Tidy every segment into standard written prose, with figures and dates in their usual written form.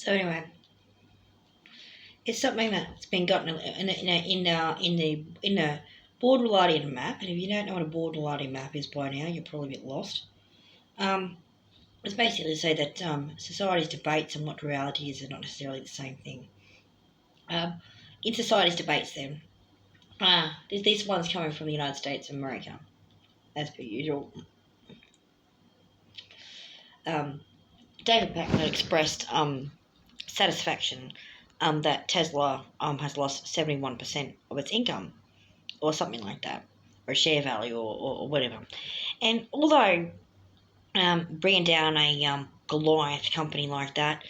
So anyway, it's something that's been gotten in a Baudrillardian map. And if you don't know what a Baudrillardian map is by now, you're probably a bit lost. It's basically to say that society's debates and what reality is are not necessarily the same thing. In society's debates, then, this one's coming from the United States of America, as per usual. David Packman expressed satisfaction that Tesla has lost 71% of its income, or something like that, or share value, or whatever. And although bringing down a Goliath company like that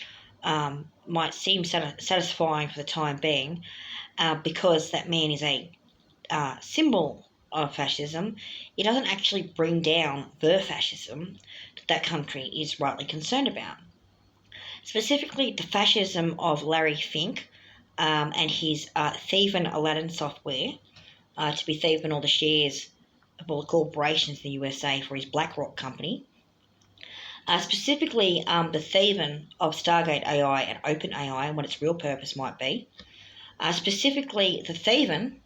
might seem satisfying for the time being, because that man is a symbol of fascism, it doesn't actually bring down the fascism that country is rightly concerned about. Specifically, the fascism of Larry Fink and his thieving Aladdin software to be thieving all the shares of all the corporations in the USA for his BlackRock company. Specifically, the thieving of Stargate AI and OpenAI and what its real purpose might be. Specifically, the thieving,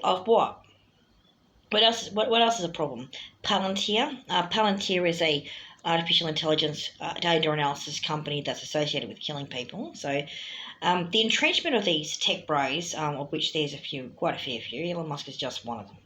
of what? What else is a problem? Palantir. Palantir is a artificial intelligence data analysis company that's associated with killing people. So the entrenchment of these tech bros, of which there's quite a fair few. Elon Musk is just one of them.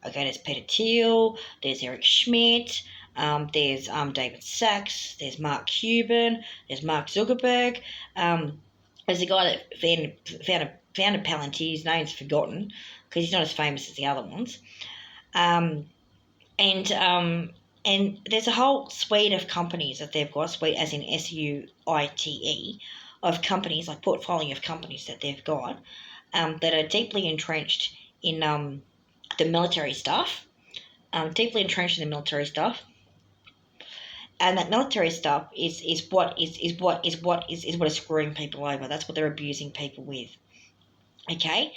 Okay, there's Peter Thiel, there's Eric Schmidt, there's David Sachs, there's Mark Cuban, there's Mark Zuckerberg. There's a guy that founded Palantir. His name's forgotten because he's not as famous as the other ones. And there's a whole suite of companies that they've got, suite as in SUITE, of companies, like portfolio of companies that they've got, that are deeply entrenched in the military stuff, and that military stuff is what is screwing people over. That's what they're abusing people with. Okay.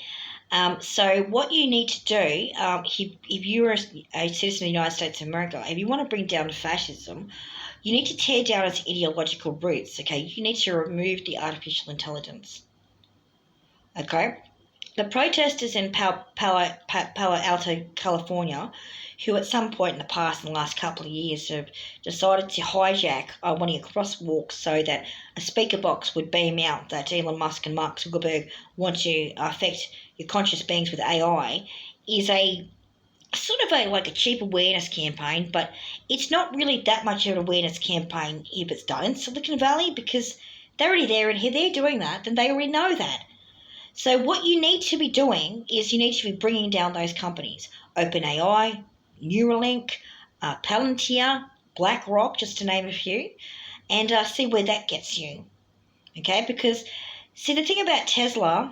So what you need to do, if you're a citizen of the United States of America, if you want to bring down fascism, you need to tear down its ideological roots. Okay, you need to remove the artificial intelligence. Okay. The protesters in Palo Alto, California, who at some point in the past, in the last couple of years, have decided to hijack one of your crosswalks so that a speaker box would beam out that Elon Musk and Mark Zuckerberg want to affect your conscious beings with AI, is a sort of like a cheap awareness campaign, but it's not really that much of an awareness campaign if it's done in Silicon Valley, because they're already there, and if they're doing that, then they already know that. So what you need to be doing is you need to be bringing down those companies. OpenAI, Neuralink, Palantir, BlackRock, just to name a few, and see where that gets you. Okay, because, see, the thing about Tesla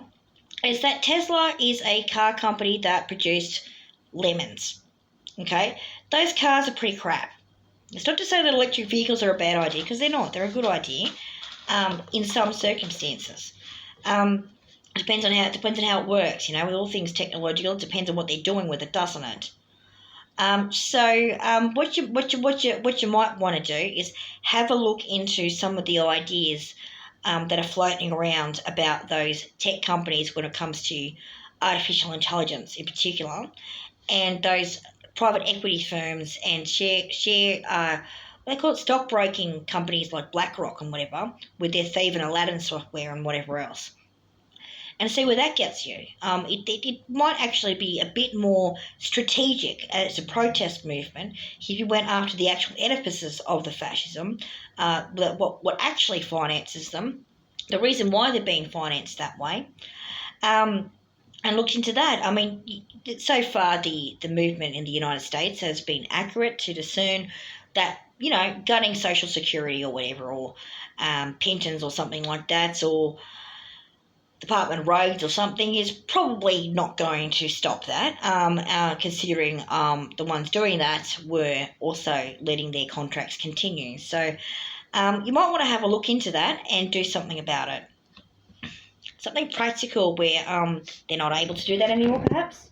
is that Tesla is a car company that produced lemons. Okay, those cars are pretty crap. It's not to say that electric vehicles are a bad idea, because they're not. They're a good idea in some circumstances. Depends on how it works. With all things technological, it depends on what they're doing with it, doesn't it? What you might want to do is have a look into some of the ideas that are floating around about those tech companies when it comes to artificial intelligence in particular, and those private equity firms and they call it stockbroking companies like BlackRock and whatever, with their thieving Aladdin software and whatever else. And see where that gets you. It might actually be a bit more strategic as a protest movement if you went after the actual edifices of the fascism, what actually finances them, the reason why they're being financed that way, and looked into that. I mean, so far the movement in the United States has been accurate to discern that, gutting Social Security or whatever, or pensions or something like that, or Department of Roads or something, is probably not going to stop that, considering the ones doing that were also letting their contracts continue. So you might want to have a look into that and do something about it. Something practical where they're not able to do that anymore, perhaps.